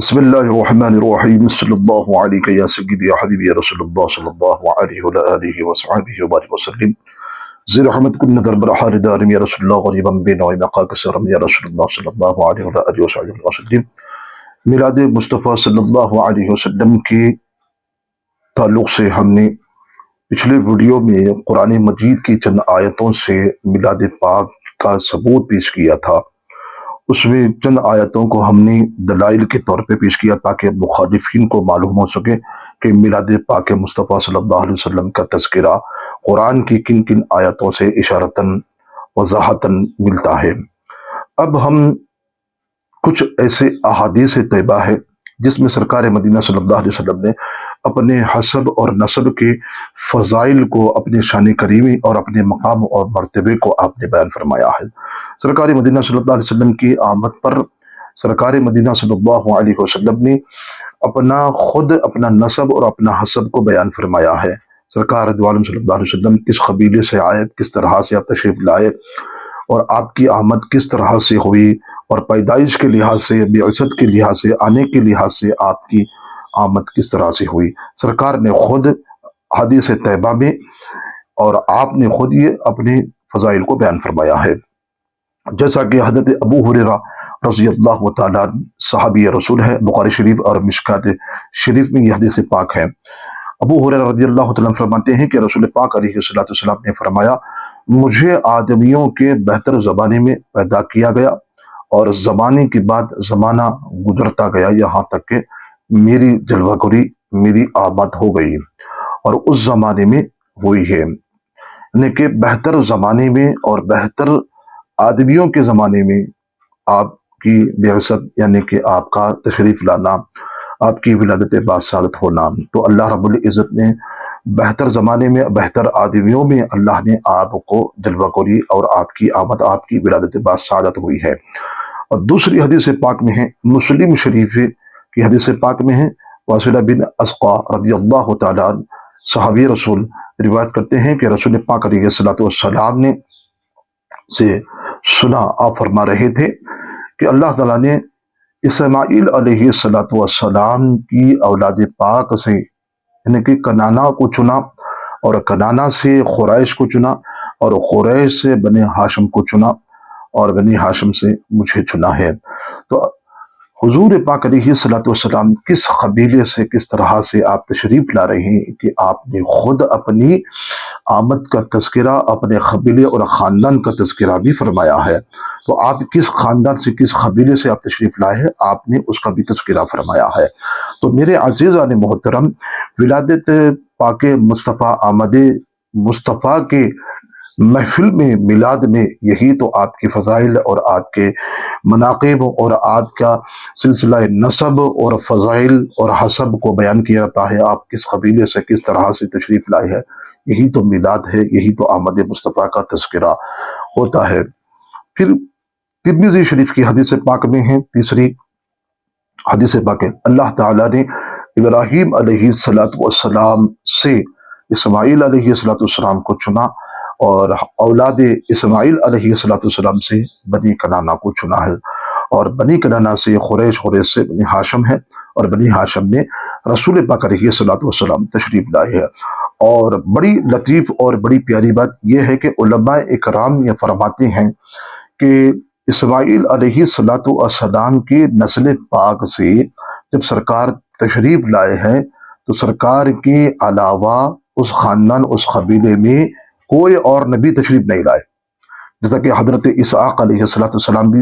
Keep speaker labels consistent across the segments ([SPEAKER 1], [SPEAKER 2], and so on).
[SPEAKER 1] بسم اللہ الرحمن الرحیم صلی اللہ علیہ یا سیدی یا حبیبی یا رسول اللہ صلی اللہ علیہ وآلہ آلہ وصحبہ وبارک وسلم زیر رحمت کن نظر برحال دارم یا رسول اللہ غریبا بین و مقاک سرم یا رسول اللہ صلی اللہ علیہ وآلہ آلہ وصحبہ وسلم۔ میلاد مصطفیٰ صلی اللہ علیہ وسلم کے تعلق سے ہم نے پچھلے ویڈیو میں قرآن مجید کی چند آیتوں سے میلاد پاک کا ثبوت پیش کیا تھا۔ اس میں چند آیتوں کو ہم نے دلائل کے طور پہ پیش کیا تاکہ مخالفین کو معلوم ہو سکے کہ میلاد پاک مصطفیٰ صلی اللہ علیہ وسلم کا تذکرہ قرآن کی کن کن آیتوں سے اشارتاً وضاحتاً ملتا ہے۔ اب ہم کچھ ایسے احادیث طیبہ ہے جس میں سرکار مدینہ صلی اللہ علیہ وسلم نے اپنے حسب اور نسب کے فضائل کو، اپنے شان کریمی اور اپنے مقام اور مرتبے کو آپ نے بیان فرمایا ہے۔ سرکار مدینہ صلی اللہ علیہ وسلم کی آمد پر سرکار مدینہ صلی اللہ علیہ وسلم نے اپنا نسب اور اپنا حسب کو بیان فرمایا ہے۔ سرکار رضوان صلی اللہ علیہ وسلم کس قبیلے سے آئے، کس طرح سے آپ تشریف لائے اور آپ کی آمد کس طرح سے ہوئی، اور پیدائش کے لحاظ سے، بعثت کے لحاظ سے، آنے کے لحاظ سے آپ کی آمد کس طرح سے ہوئی۔ سرکار نے خود حدیث طیبہ میں اور آپ نے خود یہ اپنے فضائل کو بیان فرمایا ہے، جیسا کہ حضرت ابو ہریرہ رضی اللہ تعالیٰ صحابی رسول ہے، بخاری شریف اور مشکات شریف میں یہ حدیث پاک ہے۔ ابو ہریرہ رضی اللہ تعالیٰ فرماتے ہیں کہ رسول پاک علیہ السلام نے فرمایا، مجھے آدمیوں کے بہتر زمانے میں پیدا کیا گیا اور زمانے کے بعد زمانہ گزرتا گیا، یہاں تک کہ میری جلوہ گری، میری آمد ہو گئی اور اس زمانے میں ہوئی ہے۔ یعنی کہ بہتر زمانے میں اور بہتر آدمیوں کے زمانے میں آپ کی بعثت، یعنی کہ آپ کا تشریف لانا، آپ کی ولادت باسعادت ہونا، تو اللہ رب العزت نے بہتر زمانے میں، بہتر آدمیوں میں اللہ نے آپ کو جلوہ گری اور آپ کی آمد، آپ کی ولادت باسعادت ہوئی ہے۔ اور دوسری حدیث پاک میں ہے، مسلم شریف کی حدیث پاک میں ہے، واصلہ بن اسقع رضی اللہ تعالیٰ صحابی رسول روایت کرتے ہیں کہ رسول پاک علیہ السلام نے سے سنا، آپ فرما رہے تھے کہ اللہ تعالیٰ نے اسماعیل علیہ السلام کی اولاد پاک سے، یعنی کہ کنانا کو چنا، اور کنانا سے قریش کو چنا، اور قریش سے بنی ہاشم کو چنا، اور بنی ہاشم سے مجھے چنا ہے۔ تو حضور پاک علیہ السلام کس قبیلے سے، کس طرح سے آپ تشریف لا رہے ہیں کہ آپ نے خود اپنی آمد کا تذکرہ، اپنے قبیلے اور خاندان کا تذکرہ بھی فرمایا ہے۔ تو آپ کس خاندان سے، کس قبیلے سے آپ تشریف لائے ہیں، آپ نے اس کا بھی تذکرہ فرمایا ہے۔ تو میرے عزیزان محترم، ولادت پاک مصطفیٰ، آمد مصطفیٰ کے محفل میں، میلاد میں، یہی تو آپ کے فضائل اور آپ کے مناقب اور آپ کا سلسلہ نسب اور فضائل اور حسب کو بیان کیا جاتا ہے۔ آپ کس قبیلے سے، کس طرح سے تشریف لائے ہیں، یہی تو میلاد ہے، یہی تو آمد مصطفیٰ کا تذکرہ ہوتا ہے۔ پھر ترمذی شریف کی حدیث پاک میں ہے، تیسری حدیث پاک ہے، اللہ تعالیٰ نے ابراہیم علیہ السلام سے اسماعیل علیہ السلام کو چنا، اور اولاد اسماعیل علیہ السلام سے بنی کنانا کو چنا ہے، اور بنی کنانا سے قریش، قریش سے بنی ہاشم ہے، اور بنی ہاشم میں رسول پاک علیہ السلام تشریف لائے ہیں۔ اور بڑی لطیف اور بڑی پیاری بات یہ ہے کہ علماء اکرام یہ فرماتے ہیں کہ اسماعیل علیہ السلام کی نسل پاک سے جب سرکار تشریف لائے ہیں تو سرکار کے علاوہ اس خاندان، اس قبیلے میں کوئی اور نبی تشریف نہیں لائے، جیسا کہ حضرت اسحاق علیہ السلام بھی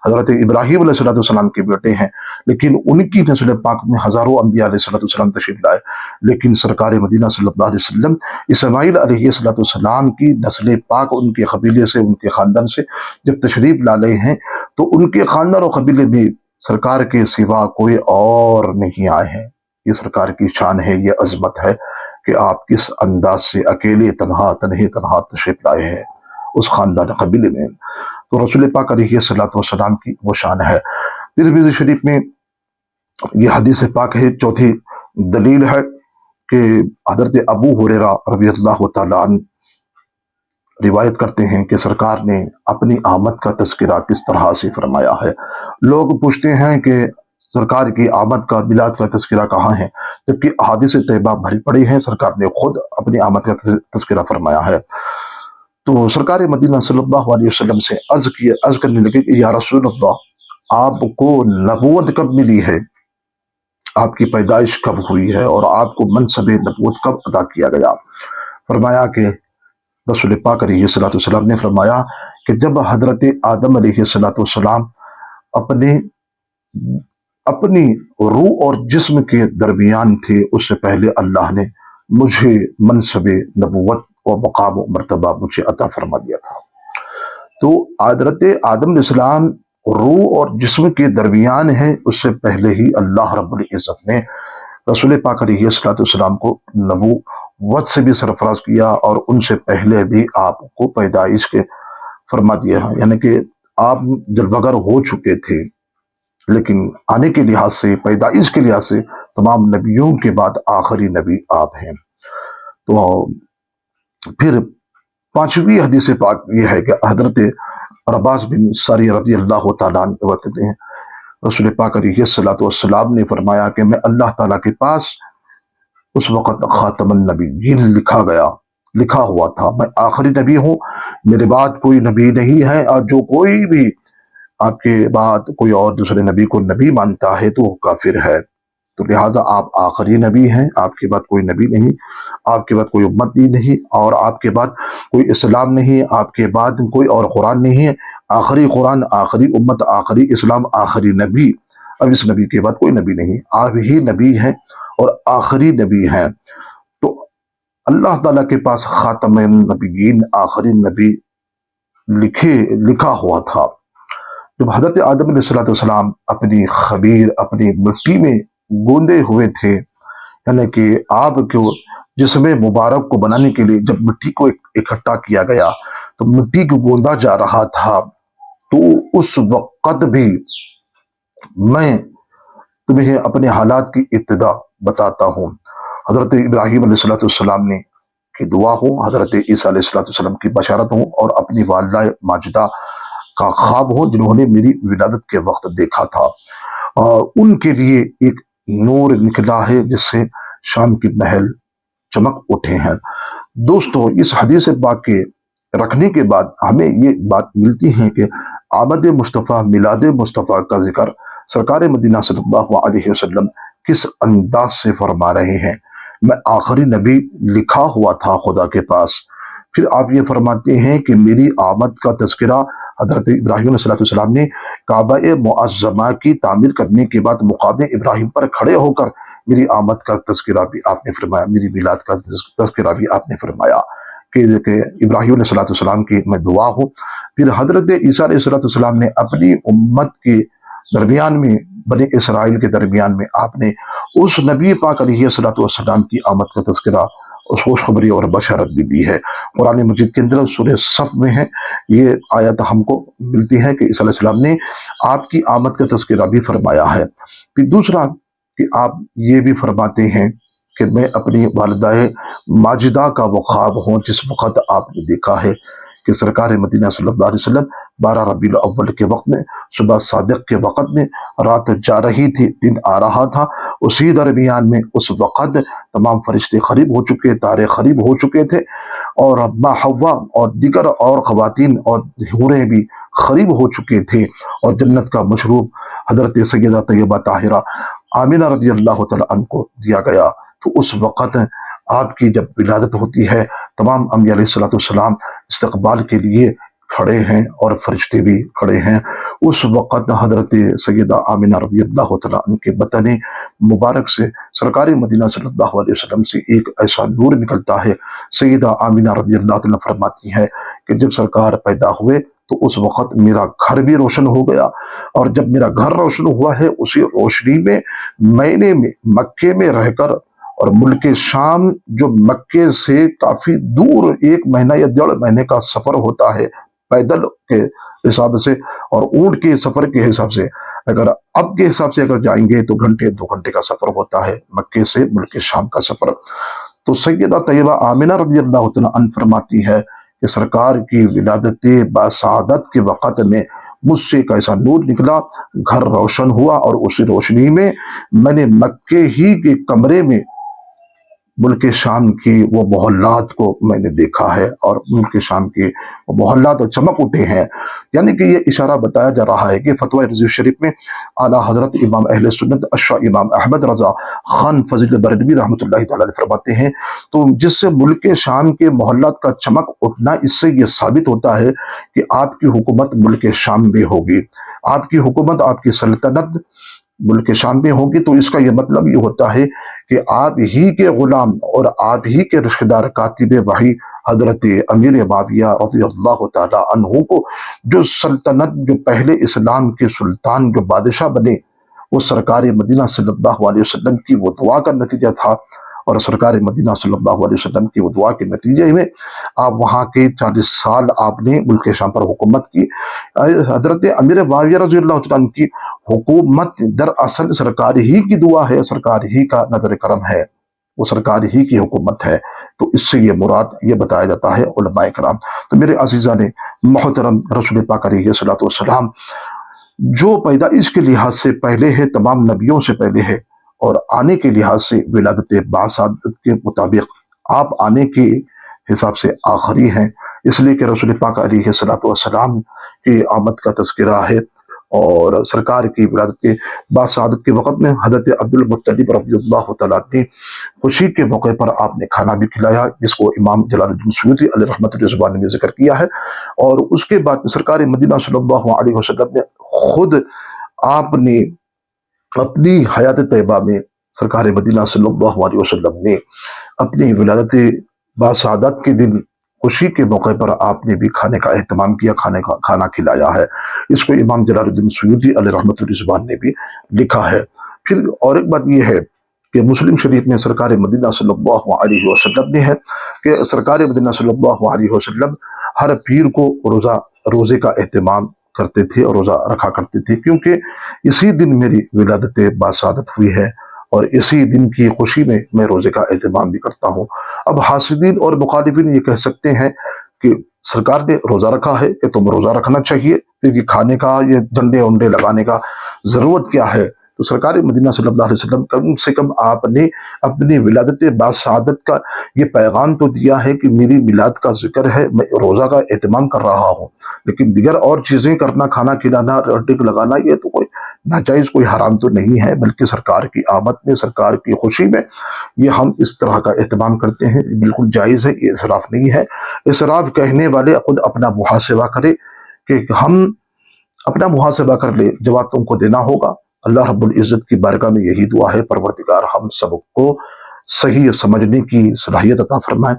[SPEAKER 1] حضرت ابراہیم علیہ السلام کے بیٹے ہیں، لیکن ان کی نسل پاک میں ہزاروں انبیاء علیہ السلام تشریف لائے، لیکن سرکار مدینہ صلی اللہ علیہ وسلم اسماعیل علیہ السلام کی نسل پاک، ان کے قبیلے سے، ان کے خاندان سے جب تشریف لا لے ہیں تو ان کے خاندان اور قبیلے میں سرکار کے سوا کوئی اور نہیں آئے ہیں۔ یہ سرکار کی شان ہے، یہ عظمت ہے کہ آپ کس انداز سے اکیلے تنہا تشریف لائے ہیں اس خاندان قبیلے میں۔ تو رسول پاک علیہ السلام کی وہ شان ہے۔ ترمذی شریف میں یہ حدیث پاک ہے، چوتھی دلیل ہے کہ حضرت ابو ہریرہ رضی اللہ تعالیٰ عنہ روایت کرتے ہیں کہ سرکار نے اپنی آمد کا تذکرہ کس طرح سے فرمایا ہے۔ لوگ پوچھتے ہیں کہ سرکار کی آمد کا میلاد کا تذکرہ کہاں ہے، جبکہ احادیث طیبہ بھری پڑی ہیں، سرکار نے خود اپنی آمد کا تذکرہ فرمایا ہے۔ تو سرکار مدینہ صلی اللہ علیہ وسلم سے عرض کرنے لگے کہ یا رسول اللہ، آپ کو نبوت کب ملی ہے، آپ کی پیدائش کب ہوئی ہے، اور آپ کو منصب نبوت کب ادا کیا گیا؟ فرمایا کہ رسول پاک علیہ الصلوۃ والسلام نے فرمایا کہ جب حضرت آدم علیہ الصلوۃ والسلام اپنی روح اور جسم کے درمیان تھے، اس سے پہلے اللہ نے مجھے منصب نبوت و مقام و مرتبہ مجھے عطا فرما دیا تھا۔ تو حضرت آدم علیہ السلام روح اور جسم کے درمیان ہے، اس سے پہلے ہی اللہ رب العزت نے رسول پاک علیہ الصلوۃ والسلام کو نبوت سے بھی سرفراز کیا، اور ان سے پہلے بھی آپ کو پیدائش کے فرما دیا ہے، یعنی کہ آپ جلوگر ہو چکے تھے، لیکن آنے کے لحاظ سے، پیدائش کے لحاظ سے تمام نبیوں کے بعد آخری نبی آپ ہیں۔ تو پھر پانچویں حدیث پاک یہ ہے کہ حضرت عباس بن ساری رضی اللہ تعالیٰ عنہ کہتے ہیں رسول پاک علیہ الصلوۃ والسلام نے فرمایا کہ میں اللہ تعالیٰ کے پاس اس وقت خاتم النبیین لکھا ہوا تھا، میں آخری نبی ہوں، میرے بعد کوئی نبی نہیں ہے، اور جو کوئی بھی آپ کے بعد کوئی اور دوسرے نبی کو نبی مانتا ہے تو وہ کافر ہے۔ تو لہٰذا آپ آخری نبی ہیں، آپ کے بعد کوئی نبی نہیں، آپ کے بعد کوئی امت نہیں، اور آپ کے بعد کوئی اسلام نہیں، آپ کے بعد کوئی اور قرآن نہیں ہے، آخری قرآن، آخری امت، آخری اسلام، آخری نبی، اب اس نبی کے بعد کوئی نبی نہیں، آپ ہی نبی ہیں اور آخری نبی ہیں۔ تو اللہ تعالیٰ کے پاس خاتم النبیین، آخری نبی لکھا ہوا تھا۔ جب حضرت آدم علیہ السلام اپنی خمیر، اپنی مٹی میں گوندے ہوئے تھے، یعنی کہ آپ کو جسم مبارک کو بنانے کے لیے جب مٹی کو اکٹھا کیا گیا تو مٹی کو گوندا جا رہا تھا، تو اس وقت بھی میں تمہیں اپنے حالات کی ابتدا بتاتا ہوں۔ حضرت ابراہیم علیہ السلام نے کی دعا ہو، حضرت عیسیٰ علیہ السلام کی بشارت ہو، اور اپنی والدہ ماجدہ کا خواب ہو جنہوں نے میری ولادت کے وقت دیکھا تھا، اور ان کے لیے ایک نور نکلا ہے جس سے شام کی محل چمک اٹھے ہیں۔ دوستو، اس حدیث پاک کے رکھنے کے بعد ہمیں یہ بات ملتی ہے کہ آمد مصطفیٰ، میلاد مصطفیٰ کا ذکر سرکار مدینہ صلی اللہ علیہ وسلم کس انداز سے فرما رہے ہیں۔ میں آخری نبی لکھا ہوا تھا خدا کے پاس، پھر آپ یہ فرماتے ہیں کہ میری آمد کا تذکرہ حضرت ابراہیم علیہ السلام نے کعبہ معظمہ کی تعمیر کرنے کے بعد مقام ابراہیم پر کھڑے ہو کر میری آمد کا تذکرہ بھی آپ نے فرمایا، میری میلاد کا تذکرہ بھی آپ نے فرمایا کہ ابراہیم علیہ السلام کی میں دعا ہوں۔ پھر حضرت عیسیٰ علیہ السلام نے اپنی امت کے درمیان میں، بنی اسرائیل کے درمیان میں آپ نے اس نبی پاک علیہ السلام کی آمد کا تذکرہ، اس خوشخبری اور بشارت بھی دی ہے۔ قرآن مجید کے اندر سورہ صف میں ہے یہ آیت ہم کو ملتی ہے کہ عیسیٰ علیہ السلام نے آپ کی آمد کا تذکرہ بھی فرمایا ہے۔ پھر دوسرا کہ آپ یہ بھی فرماتے ہیں کہ میں اپنی والدہ ماجدہ کا وہ خواب ہوں جس وقت آپ نے دیکھا ہے کہ سرکار مدینہ صلی اللہ علیہ وسلم 12 ربیع الاول کے وقت میں، صبح صادق کے وقت میں، رات جا رہی تھی، دن آ رہا تھا، اسی درمیان میں اس وقت تمام فرشتے قریب ہو چکے، تارے قریب ہو چکے تھے، اور ماں حوا اور دیگر اور خواتین اور حوریں بھی قریب ہو چکے تھے، اور جنت کا مشروب حضرت سیدہ طیبہ طاہرہ آمنہ رضی اللہ تعالیٰ عنہ کو دیا گیا۔ تو اس وقت آپ کی جب ولادت ہوتی ہے، تمام انبیاء علیہ السلام استقبال کے لیے کھڑے ہیں اور فرشتے بھی کھڑے ہیں۔ اس وقت حضرت سیدہ آمنہ رضی اللہ تعالیٰ عنہ کے بطن مبارک سے سرکار مدینہ صلی اللہ علیہ وسلم سے ایک ایسا نور نکلتا ہے۔ سیدہ آمنہ رضی اللہ تعالیٰ فرماتی ہے کہ جب سرکار پیدا ہوئے تو اس وقت میرا گھر بھی روشن ہو گیا، اور جب میرا گھر روشن ہوا ہے اسی روشنی میں میں نے مکے میں رہ کر، اور ملک شام جو مکے سے کافی دور 1 مہینہ یا 1.5 مہینے کا سفر ہوتا ہے پیدل کے حساب سے اور اونٹ کے سفر کے حساب سے، اگر اب کے حساب سے اگر جائیں گے تو 2 گھنٹے کا سفر ہوتا ہے مکے سے ملک شام کا سفر۔ تو سیدہ طیبہ آمنہ رضی اللہ تعالیٰ عنہ فرماتی ہے کہ سرکار کی ولادت باسعادت کے وقت میں مجھ سے ایک ایسا نور نکلا، گھر روشن ہوا، اور اسی روشنی میں میں نے مکے ہی کے کمرے میں ملک شام کی وہ محلات کو میں نے دیکھا ہے، اور ملک شام کی وہ محلات چمک اٹھے ہیں۔ یعنی کہ یہ اشارہ بتایا جا رہا ہے کہ فتوی رضوی شریف میں اعلیٰ حضرت امام اہل سنت اشرف امام احمد رضا خان فضل بریلوی رحمۃ اللہ تعالی علیہ فرماتے ہیں، تو جس سے ملک شام کے محلات کا چمک اٹھنا، اس سے یہ ثابت ہوتا ہے کہ آپ کی حکومت ملک شام میں ہوگی، آپ کی حکومت، آپ کی سلطنت ملک شام میں ہوگی۔ تو اس کا یہ مطلب یہ ہوتا ہے کہ آپ ہی کے غلام اور آپ ہی کے رشتہ دار کاتب وحی حضرت امیر معاویہ رضی اللہ تعالی عنہ کو، جو سلطنت، جو پہلے اسلام کے سلطان، جو بادشاہ بنے، وہ سرکار مدینہ صلی اللہ علیہ وسلم کی وہ دعا کا نتیجہ تھا، اور سرکار مدینہ صلی اللہ علیہ وسلم کی وہ دعا کے نتیجے میں آپ وہاں کے 40 سال آپ نے ملک شام پر حکومت کی۔ حضرت امیر معاویہ رضی اللہ تعالیٰ عنہ کی حکومت دراصل سرکار ہی کی دعا ہے، سرکار ہی کا نظر کرم ہے، وہ سرکار ہی کی حکومت ہے۔ تو اس سے یہ مراد یہ بتایا جاتا ہے علماء کرام۔ تو میرے عزیزان محترم، رسول پاک علیہ الصلوۃ والسلام جو پیدائش کے لحاظ سے پہلے ہے، تمام نبیوں سے پہلے ہے، اور آنے کے لحاظ سے ولادت باسعادت کے مطابق آپ آنے کے حساب سے آخری ہیں، اس لیے کہ رسول پاک علیہ الصلوۃ والسلام کی آمد کا تذکرہ ہے، اور سرکار کی ولادت باسعادت کے وقت میں حضرت عبد المطلب رضی اللہ تعالیٰ نے خوشی کے موقع پر آپ نے کھانا بھی کھلایا، جس کو امام جلال الدین سیوطی علیہ رحمۃ اللہ نے بھی ذکر کیا ہے۔ اور اس کے بعد سرکار مدینہ صلی اللہ علیہ وسلم نے خود، آپ نے اپنی حیات طیبہ میں، سرکار مدینہ صلی اللہ علیہ وسلم نے اپنی ولادت باسعادت کے دن خوشی کے موقع پر آپ نے بھی کھانے کا اہتمام کیا، کھانا کھلایا ہے۔ اس کو امام جلال الدین سیوطی علیہ رحمۃ اللہ نے بھی لکھا ہے۔ پھر اور ایک بات یہ ہے کہ مسلم شریف میں سرکار مدینہ صلی اللہ علیہ وسلم نے ہے کہ سرکار مدینہ صلی اللہ علیہ وسلم ہر پیر کو روزے کا اہتمام کرتے تھے اور روزہ رکھا کرتے تھے، کیونکہ اسی دن میری ولادت باسعادت ہوئی ہے، اور اسی دن کی خوشی میں روزے کا اہتمام بھی کرتا ہوں۔ اب حاسدین اور مخالفین یہ کہہ سکتے ہیں کہ سرکار نے روزہ رکھا ہے کہ تم روزہ رکھنا چاہیے، کیونکہ کھانے کا، یہ ڈنڈے ونڈے لگانے کا ضرورت کیا ہے؟ تو سرکار مدینہ صلی اللہ علیہ وسلم کم سے کم آپ نے اپنی ولادت باسعادت کا یہ پیغام تو دیا ہے کہ میری میلاد کا ذکر ہے، میں روزہ کا اہتمام کر رہا ہوں، لیکن دیگر اور چیزیں کرنا، کھانا کھلانا، ڈنڈے لگانا، یہ تو کوئی ناجائز، کوئی حرام تو نہیں ہے، بلکہ سرکار کی آمد میں، سرکار کی خوشی میں یہ ہم اس طرح کا اہتمام کرتے ہیں، بالکل جائز ہے، یہ اسراف نہیں ہے۔ اسراف کہنے والے خود اپنا محاسبہ کرے، کہ ہم اپنا محاسبہ کر لے، جواب تم کو دینا ہوگا۔ اللہ رب العزت کی بارگاہ میں یہی دعا ہے، پروردگار ہم سب کو صحیح سمجھنے کی صلاحیت عطا فرمائیں،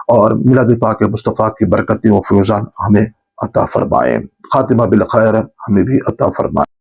[SPEAKER 1] اور میلاد پاک مصطفیٰ کی برکتیں و فیضان ہمیں عطا فرمائیں، خاتمہ بالخیر ہمیں بھی عطا فرمائیں۔